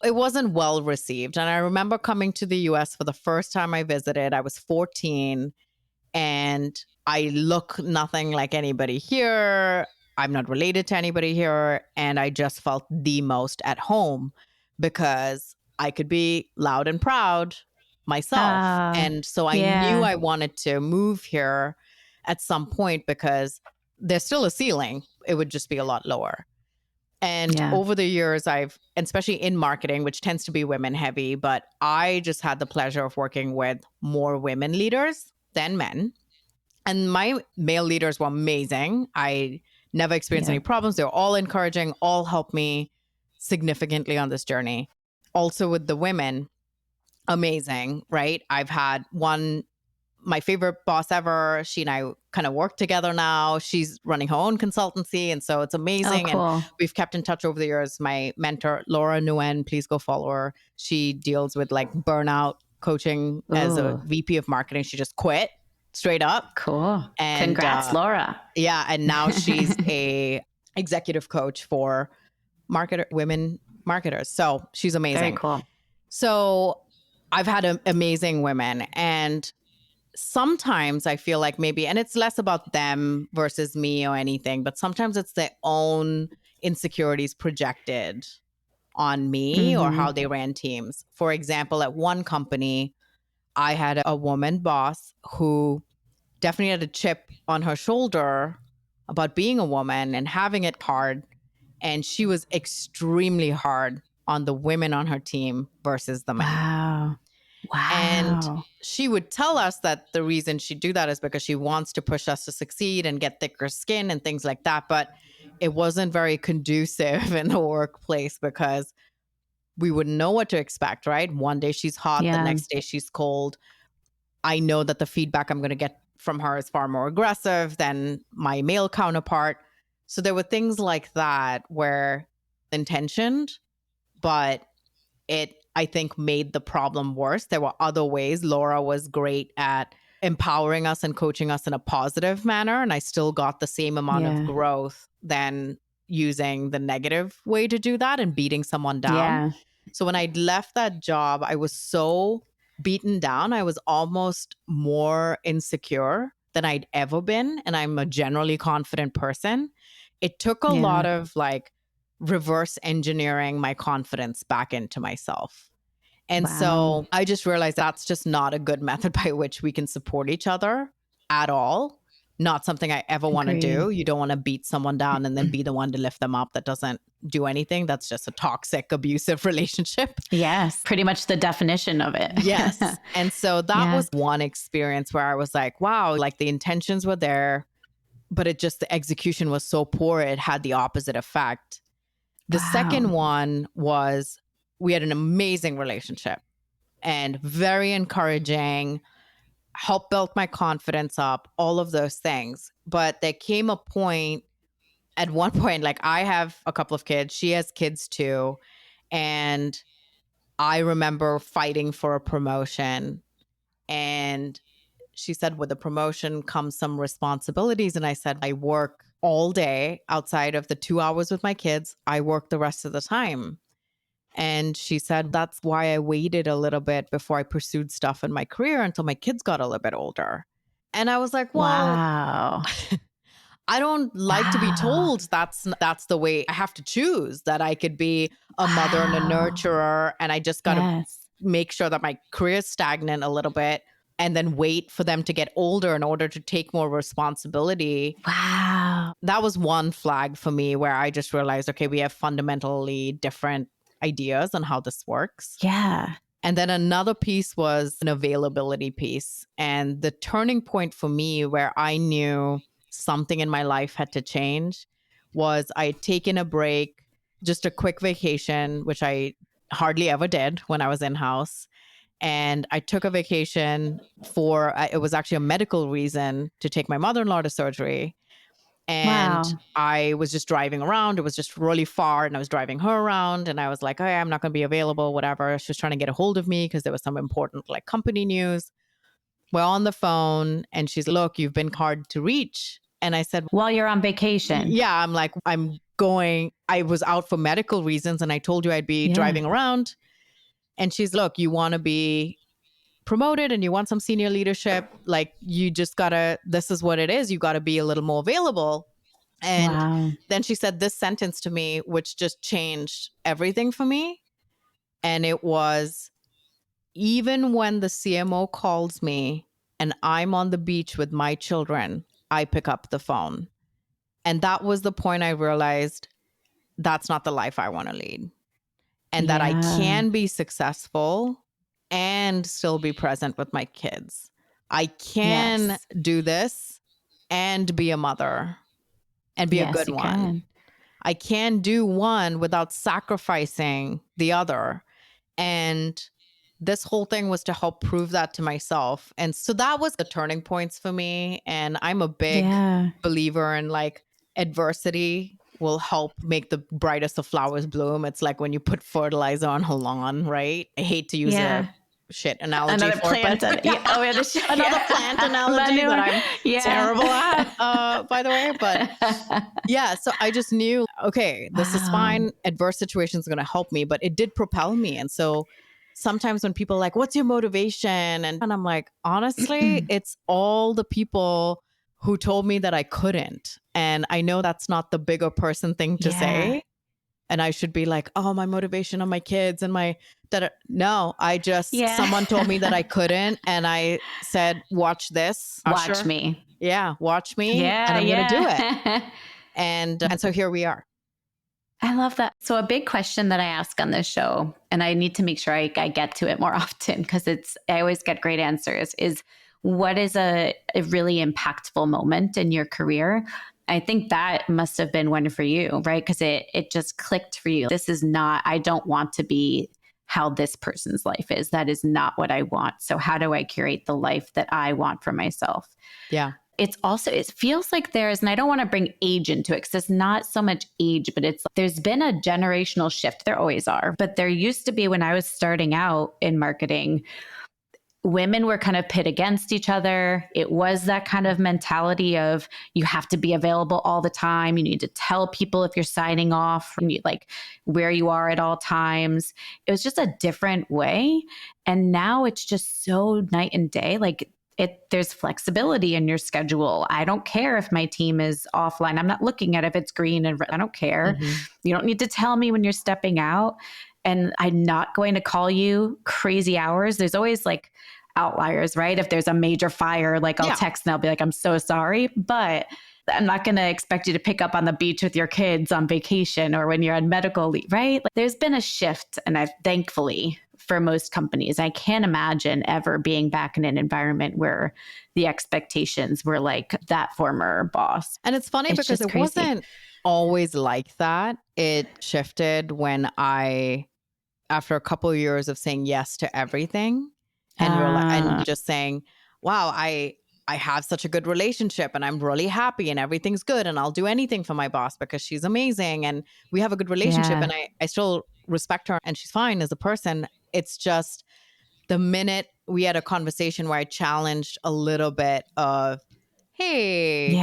It wasn't well received. And I remember coming to the US for the first time I visited. I was 14 and I look nothing like anybody here. I'm not related to anybody here. And I just felt the most at home because I could be loud and proud myself. And so I knew I wanted to move here at some point because there's still a ceiling. It would just be a lot lower. And over the years, especially in marketing, which tends to be women heavy, but I just had the pleasure of working with more women leaders than men. And my male leaders were amazing. I never experienced Yeah. any problems. They were all encouraging, all helped me significantly on this journey. Also with the women, amazing, right? I've had my favorite boss ever. She and I kind of work together now. She's running her own consultancy. And so it's Oh, amazing. And cool. we've kept in touch over the years. My mentor, Laura Nguyen, please go follow her. She deals with like burnout coaching as a Ooh, VP of marketing. She just quit straight up. cool. And Congrats, Laura. yeah, and now she's a executive coach for women marketers. So she's Very amazing. cool. So I've had amazing women, and sometimes I feel like maybe, and it's less about them versus me or anything, but sometimes it's their own insecurities projected on me or how they ran teams. For example, at one company, I had a woman boss who definitely had a chip on her shoulder about being a woman and having it hard. And she was extremely hard on the women on her team versus the men. Wow. And Wow. she would tell us that the reason she'd do that is because she wants to push us to succeed and get thicker skin and things like that. But it wasn't very conducive in the workplace because we wouldn't know what to expect, right? One day she's hot, the Yeah. next day she's cold. I know that the feedback I'm going to get from her is far more aggressive than my male counterpart. So there were things like that where intentioned, but it, I think, made the problem worse. There were other ways. Laura was great at empowering us and coaching us in a positive manner. And I still got the same amount of Yeah. growth than using the negative way to do that and beating someone down. Yeah. So when I left that job, I was so beaten down. I was almost more insecure than I'd ever been. And I'm a generally confident person. It took a lot of like reverse engineering my confidence back into myself. And Wow. so I just realized that's just not a good method by which we can support each other at all. Not something I ever want to do. Agreed. You don't want to beat someone down and then be the one to lift them up that doesn't do anything. That's just a toxic, abusive relationship. Yes. Pretty much the definition of it. Yes. And so that Yeah. was one experience where I was like, wow, like the intentions were there, but it just, the execution was so poor, it had the opposite effect. The second one was we had an amazing relationship and very encouraging, helped build my confidence up, all of those things. But there came a point, at one point, like I have a couple of kids, she has kids too. And I remember fighting for a promotion. And she said, with the promotion comes some responsibilities. And I said, I work all day outside of the 2 hours with my kids. I work the rest of the time. And she said, that's why I waited a little bit before I pursued stuff in my career until my kids got a little bit older. And I was like, well, Wow. I don't like to be told that's the way. I have to choose that I could be a mother and a nurturer. And I just got to make sure that my career is stagnant a little bit and then wait for them to get older in order to take more responsibility. Wow. That was one flag for me where I just realized, okay, we have fundamentally different ideas on how this works. Yeah. And then another piece was an availability piece. And the turning point for me where I knew something in my life had to change was I had taken a break, just a quick vacation, which I hardly ever did when I was in-house. And I took a vacation for, it was actually a medical reason, to take my mother-in-law to surgery. And I was just driving around. It was just really far. And I was driving her around. And I was like, hey, I'm not going to be available, whatever. She was trying to get a hold of me because there was some important like company news. We're on the phone and she's, look, you've been hard to reach. And I said, while you're on vacation. Yeah, I'm like, I was out for medical reasons and I told you I'd be driving around. And she's, look, you want to be promoted and you want some senior leadership. Like you just gotta, this is what it is. You gotta be a little more available. And then she said this sentence to me, which just changed everything for me. And it was, even when the CMO calls me and I'm on the beach with my children, I pick up the phone. And that was the point I realized that's not the life I want to lead. And that I can be successful and still be present with my kids. I can do this and be a mother. and be a Yes, good you one. can. I can't do one without sacrificing the other. And this whole thing was to help prove that to myself. And so that was the turning points for me. And I'm a big Yeah. believer in like adversity will help make the brightest of flowers bloom. It's like when you put fertilizer on a lawn, right? I hate to use a Yeah. shit analogy Another for it, but plant. Yeah. Oh, yeah. another plant analogy that Manure. I'm Yeah. terrible at, by the way. But yeah, so I just knew, okay, this is Wow. fine. Adverse situations are going to help me, but it did propel me. And so sometimes when people are like, what's your motivation? And I'm like, honestly, it's all the people who told me that I couldn't. And I know that's not the bigger person thing to Yeah. say. And I should be like, oh, my motivation are my kids and my that. No, I just, Yeah. someone told me that I couldn't. And I said, watch this, Watch Usher. me. Yeah, watch me. Yeah. And I'm going to do it. Yeah. And so here we are. I love that. So, a big question that I ask on this show, and I need to make sure I get to it more often because I always get great answers, is what is a really impactful moment in your career? I think that must have been one for you, right? Because it just clicked for you. This is not, I don't want to be how this person's life is. That is not what I want. So, how do I curate the life that I want for myself? Yeah. It's also, it feels like there's, and I don't want to bring age into it because it's not so much age, but it's, there's been a generational shift. There always are. But there used to be, when I was starting out in marketing, women were kind of pit against each other. It was that kind of mentality of you have to be available all the time. You need to tell people if you're signing off, you need, like, where you are at all times. It was just a different way. And now it's just so night and day. Like, there's flexibility in your schedule. I don't care if my team is offline. I'm not looking at if it's green and red. I don't care. Mm-hmm. You don't need to tell me when you're stepping out. And I'm not going to call you crazy hours. There's always like outliers, right? If there's a major fire, like I'll text and I'll be like, I'm so sorry, but I'm not going to expect you to pick up on the beach with your kids on vacation or when you're on medical leave, right? Like, there's been a shift, and I've thankfully, for most companies, I can't imagine ever being back in an environment where the expectations were like that former boss. And it's funny because it wasn't always like that. It shifted when after a couple of years of saying yes to everything and and just saying, wow, I have such a good relationship and I'm really happy and everything's good and I'll do anything for my boss because she's amazing and we have a good relationship and I still respect her and she's fine as a person. It's just the minute we had a conversation where I challenged a little bit of, hey,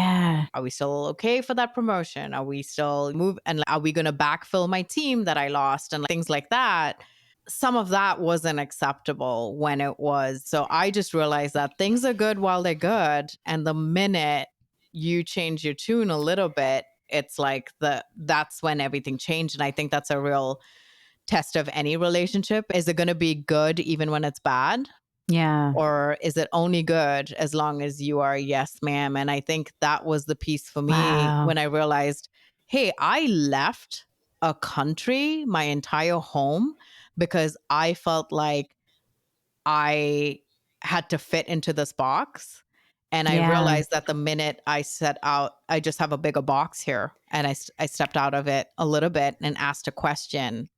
are we still okay for that promotion? Are we still and are we going to backfill my team that I lost and things like that? Some of that wasn't acceptable when it was. So I just realized that things are good while they're good. And the minute you change your tune a little bit, it's like that's when everything changed. And I think that's a real test of any relationship. Is it going to be good even when it's bad? Yeah. Or is it only good as long as you are yes, ma'am? And I think that was the piece for me when I realized, hey, I left a country, my entire home, because I felt like I had to fit into this box. And I realized that the minute I set out, I just have a bigger box here. And I stepped out of it a little bit and asked a question.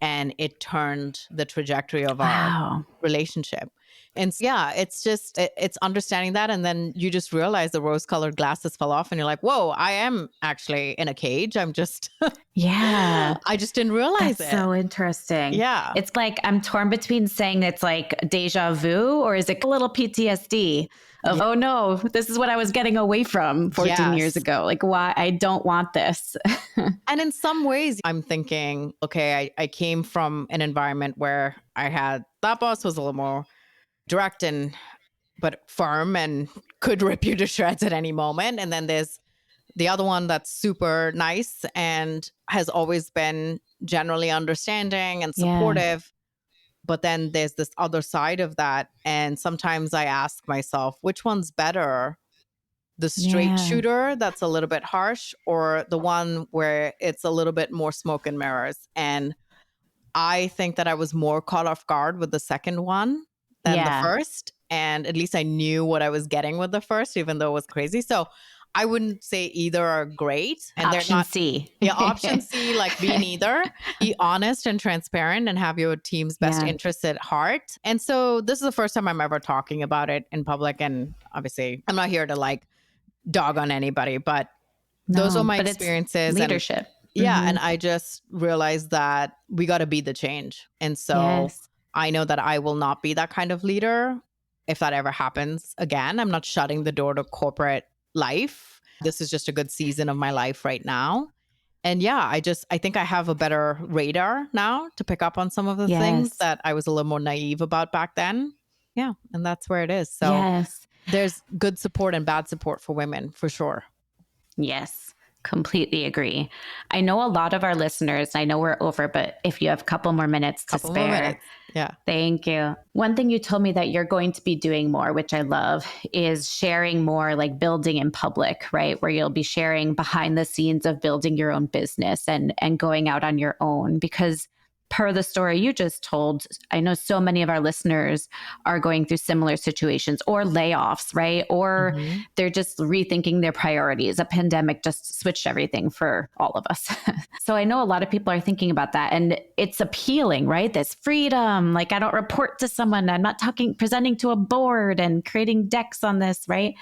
And it turned the trajectory of our relationship. And yeah, it's just, it's understanding that. And then you just realize the rose colored glasses fell off and you're like, whoa, I am actually in a cage. I'm just, I just didn't realize That's so interesting. Yeah. It's like I'm torn between saying it's like deja vu or is it a little PTSD of, oh no, this is what I was getting away from 14 years ago. Like, why? I don't want this. And in some ways, I'm thinking, okay, I came from an environment where I had that boss was a little more direct but firm and could rip you to shreds at any moment. And then there's the other one that's super nice and has always been generally understanding and supportive. But then there's this other side of that. And sometimes I ask myself, which one's better? The straight shooter that's a little bit harsh or the one where it's a little bit more smoke and mirrors? And I think that I was more caught off guard with the second one than the first. And at least I knew what I was getting with the first, even though it was crazy. So I wouldn't say either are great. And Option they're not. C. Yeah, option C, like be neither. Be honest and transparent and have your team's best interests at heart. And so this is the first time I'm ever talking about it in public. And obviously, I'm not here to like dog on anybody, but those are my but experiences. It's leadership. And I just realized that we got to be the change. And so I know that I will not be that kind of leader. If that ever happens again, I'm not shutting the door to corporate life. This is just a good season of my life right now. And yeah, I think I have a better radar now to pick up on some of the things that I was a little more naive about back then. Yeah. And that's where it is. So there's good support and bad support for women for sure. Yes, completely agree. I know a lot of our listeners, I know we're over, but if you have a couple more minutes to spare. Yeah. Thank you. One thing you told me that you're going to be doing more, which I love, is sharing more like building in public, right? Where you'll be sharing behind the scenes of building your own business and going out on your own. Because per the story you just told, I know so many of our listeners are going through similar situations or layoffs, right? Or they're just rethinking their priorities. A pandemic just switched everything for all of us. So I know a lot of people are thinking about that, and it's appealing, right? This freedom, like I don't report to someone, I'm not presenting to a board and creating decks on this, right?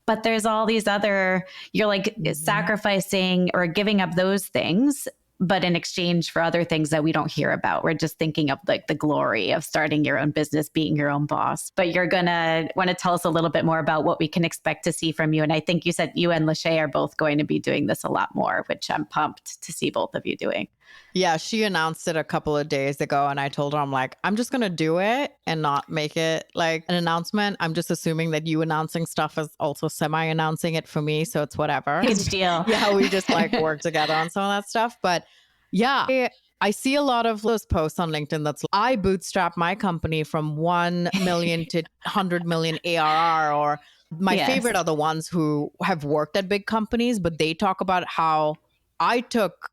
But there's all these other, you're like sacrificing or giving up those things, but in exchange for other things that we don't hear about. We're just thinking of like the glory of starting your own business, being your own boss. But you're going to want to tell us a little bit more about what we can expect to see from you. And I think you said you and Lachey are both going to be doing this a lot more, which I'm pumped to see both of you doing. Yeah, she announced it a couple of days ago, and I told her, I'm like, I'm just going to do it and not make it like an announcement. I'm just assuming that you announcing stuff is also semi-announcing it for me. So it's whatever. Huge deal. Yeah, we just like work together on some of that stuff. But yeah, I see a lot of those posts on LinkedIn that's I bootstrap my company from 1 million to 100 million ARR, or my favorite are the ones who have worked at big companies, but they talk about how I took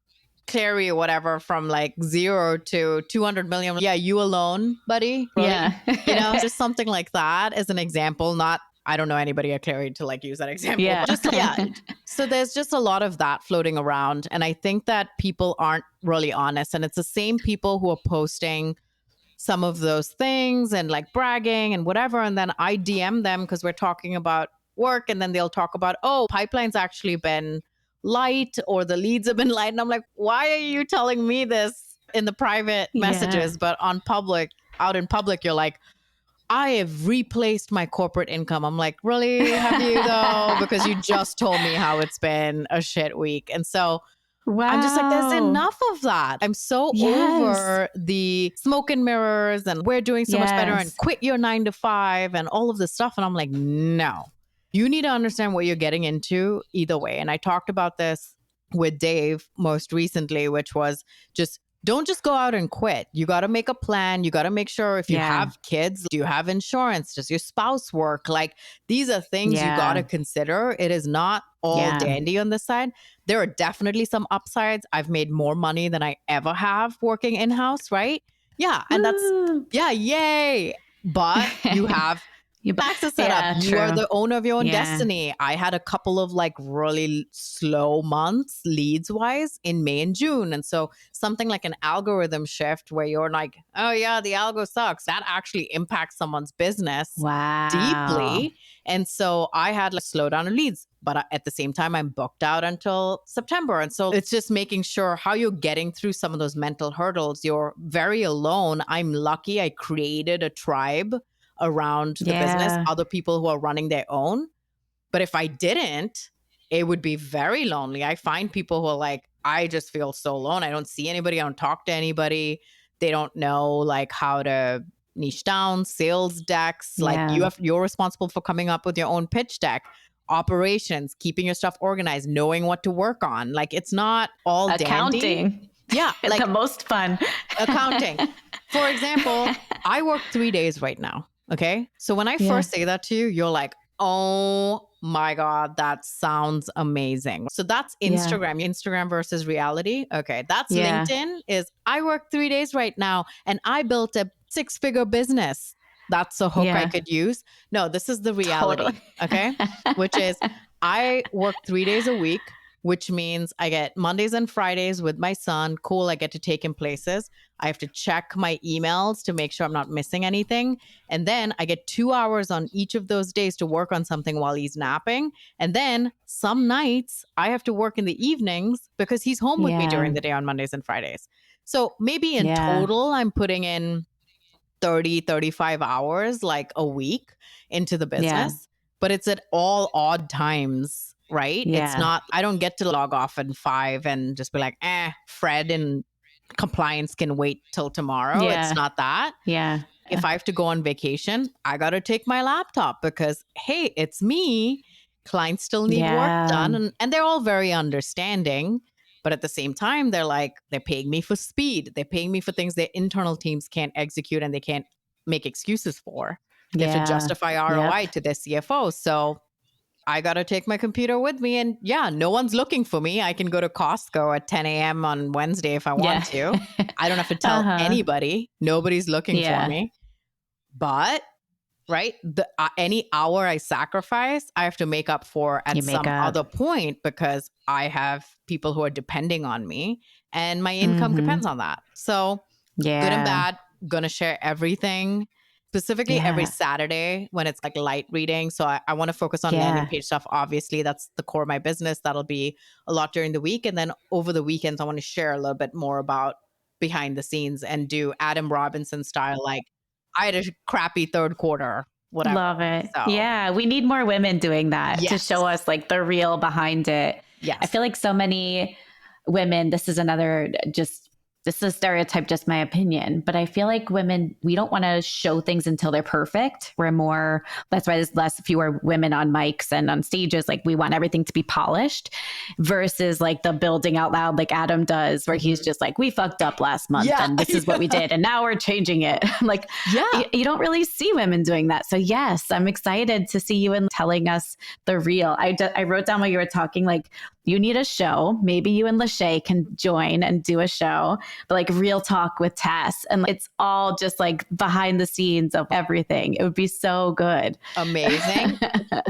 Clary or whatever from like 0 to 200 million. Yeah, you alone, buddy. Really? Yeah. Just something like that as an example. Not, I don't know anybody at Clary to like use that example. Yeah. So there's just a lot of that floating around. And I think that people aren't really honest. And it's the same people who are posting some of those things and like bragging and whatever. And then I DM them because we're talking about work. And then they'll talk about, oh, pipeline's actually been light or the leads have been light. And I'm like, why are you telling me this in the private messages? But out in public, you're like, I have replaced my corporate income. I'm like, really? Have you though? Because you just told me how it's been a shit week. And so I'm just like, there's enough of that. I'm so over the smoke and mirrors and we're doing so much better and quit your 9 to 5 and all of this stuff. And I'm like, no. You need to understand what you're getting into either way. And I talked about this with Dave most recently, which was just don't just go out and quit. You got to make a plan. You got to make sure if you have kids, do you have insurance? Does your spouse work? Like these are things you got to consider. It is not all dandy on this side. There are definitely some upsides. I've made more money than I ever have working in-house, right? Yeah. And that's, yay. But you have back to set up. You are the owner of your own destiny. I had a couple of like really slow months leads wise in May and June. And so something like an algorithm shift where you're like, oh yeah, the algo sucks. That actually impacts someone's business deeply. And so I had like slow down on leads, but at the same time, I'm booked out until September. And so it's just making sure how you're getting through some of those mental hurdles. You're very alone. I'm lucky I created a tribe around the business, other people who are running their own. But if I didn't, it would be very lonely. I find people who are like, I just feel so alone. I don't see anybody. I don't talk to anybody. They don't know like how to niche down, sales decks. Like you're responsible for coming up with your own pitch deck, operations, keeping your stuff organized, knowing what to work on. Like it's not all accounting. Dandy. Yeah. Like the most fun. Accounting. For example, I work 3 days right now. Okay. So when I first say that to you, you're like, oh my God, that sounds amazing. So that's Instagram, Instagram versus reality. Okay. That's LinkedIn is I work 3 days right now and I built a 6-figure business. That's a hook I could use. No, this is the reality. Okay. Which is I work 3 days a week, which means I get Mondays and Fridays with my son. Cool. I get to take him places. I have to check my emails to make sure I'm not missing anything. And then I get 2 hours on each of those days to work on something while he's napping. And then some nights I have to work in the evenings because he's home with me during the day on Mondays and Fridays. So maybe in total, I'm putting in 30, 35 hours like a week into the business, but it's at all odd times, right? It's not, I don't get to log off at 5 and just be like, Fred and compliance can wait till tomorrow. It's not that. If I have to go on vacation, I got to take my laptop because, hey, it's me. Clients still need work done. And they're all very understanding. But at the same time, they're paying me for speed. They're paying me for things their internal teams can't execute and they can't make excuses for. They have to justify ROI to their CFO. So I got to take my computer with me. And no one's looking for me. I can go to Costco at 10 a.m. on Wednesday if I want to. I don't have to tell anybody. Nobody's looking for me. But right, any hour I sacrifice, I have to make up for at some other point because I have people who are depending on me and my income depends on that. So good and bad, gonna share everything. Specifically every Saturday when it's like light reading. So I want to focus on landing page stuff. Obviously, that's the core of my business. That'll be a lot during the week. And then over the weekends, I want to share a little bit more about behind the scenes and do Adam Robinson style. Like I had a crappy third quarter, whatever. Love it. So. Yeah. We need more women doing that to show us like the real behind it. Yes. I feel like so many women, this is a stereotype, just my opinion, but I feel like women, we don't want to show things until they're perfect. That's why there's fewer women on mics and on stages. Like we want everything to be polished versus like the building out loud like Adam does, where he's just like, we fucked up last month and this is what we did. And now we're changing it. Like, you don't really see women doing that. So yes, I'm excited to see you and telling us the real. I wrote down while you were talking, like, you need a show. Maybe you and Lachey can join and do a show, but like real talk with Tas. And it's all just like behind the scenes of everything. It would be so good. Amazing.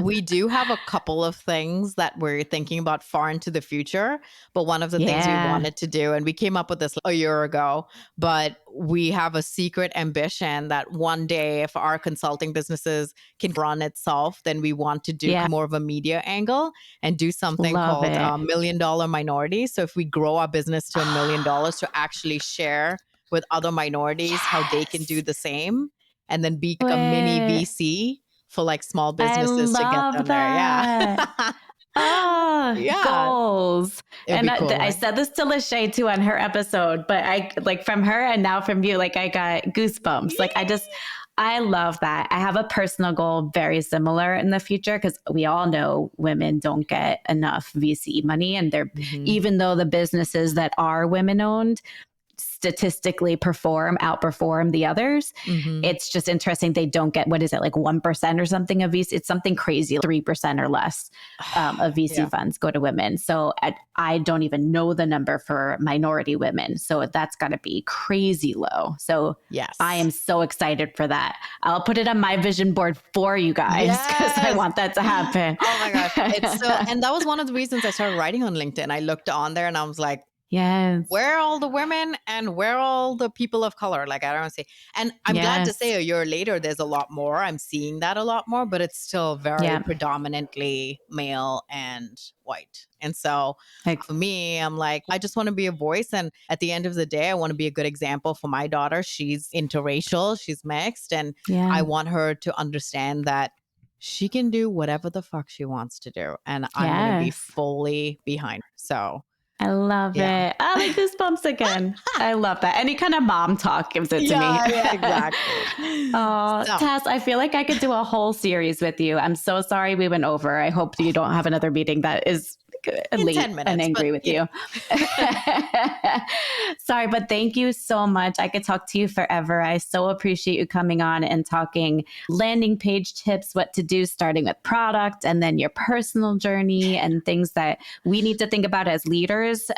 We do have a couple of things that we're thinking about far into the future. But one of the things we wanted to do, and we came up with this a year ago, but we have a secret ambition that one day if our consulting businesses can run itself, then we want to do more of a media angle and do something called $1 million minority. So if we grow our business to $1 million to actually share with other minorities how they can do the same and then be a mini VC for like small businesses to get them there. Goals. And cool, I said this to Lachey too on her episode, but I like from her and now from you, like I got goosebumps. Like I love that. I have a personal goal very similar in the future because we all know women don't get enough VC money, and they're even though the businesses that are women owned statistically outperform the others. It's just interesting. They don't get, what is it, like 1% or something of VC? It's something crazy, 3% or less of VC funds go to women. So I don't even know the number for minority women. So that's got to be crazy low. So I am so excited for that. I'll put it on my vision board for you guys because I want that to happen. Oh my gosh. And that was one of the reasons I started writing on LinkedIn. I looked on there and I was like, where are all the women and where are all the people of color? Like, I don't say, and I'm glad to say a year later, there's a lot more. I'm seeing that a lot more, but it's still very predominantly male and white. And so for me, I'm like, I just want to be a voice. And at the end of the day, I want to be a good example for my daughter. She's interracial, she's mixed. And I want her to understand that she can do whatever the fuck she wants to do. And I'm going to be fully behind her. So I love it. Oh, like goosebumps again. I love that. Any kind of mom talk gives it to me. Yeah, exactly. Oh, Tas, I feel like I could do a whole series with you. I'm so sorry we went over. I hope you don't have another meeting that is late 10 minutes, and angry with you. Sorry, but thank you so much. I could talk to you forever. I so appreciate you coming on and talking landing page tips, what to do starting with product, and then your personal journey and things that we need to think about as leaders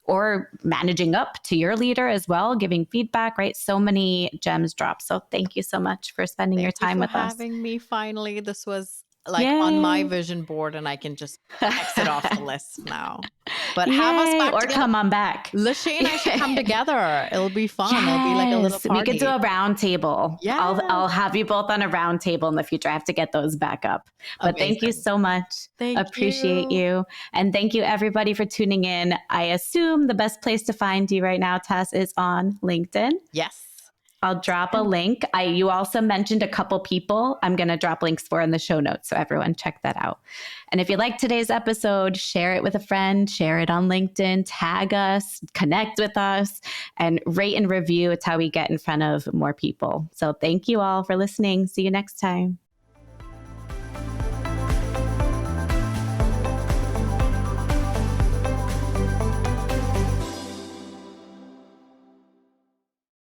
or managing up to your leader as well, giving feedback, right? So many gems dropped. So thank you so much for spending your time with us. Thank you for having me finally. This was like on my Yay. vision board, and I can just X it off the list now. But have us Yay. back Or together. come on back. Lachey and I should come together. It'll be fun. It'll be like a little Yes, we could do party. a round table. Yeah. I'll have you both on a round table in the future. I have to get those back up. But thank you Amazing. so much. Thank Appreciate you. you. And thank you everybody for tuning in. I assume the best place to find you right now, Tas, is on LinkedIn. Yes. I'll drop a link. You also mentioned a couple people I'm going to drop links for in the show notes. So everyone check that out. And if you like today's episode, share it with a friend, share it on LinkedIn, tag us, connect with us, and rate and review. It's how we get in front of more people. So thank you all for listening. See you next time.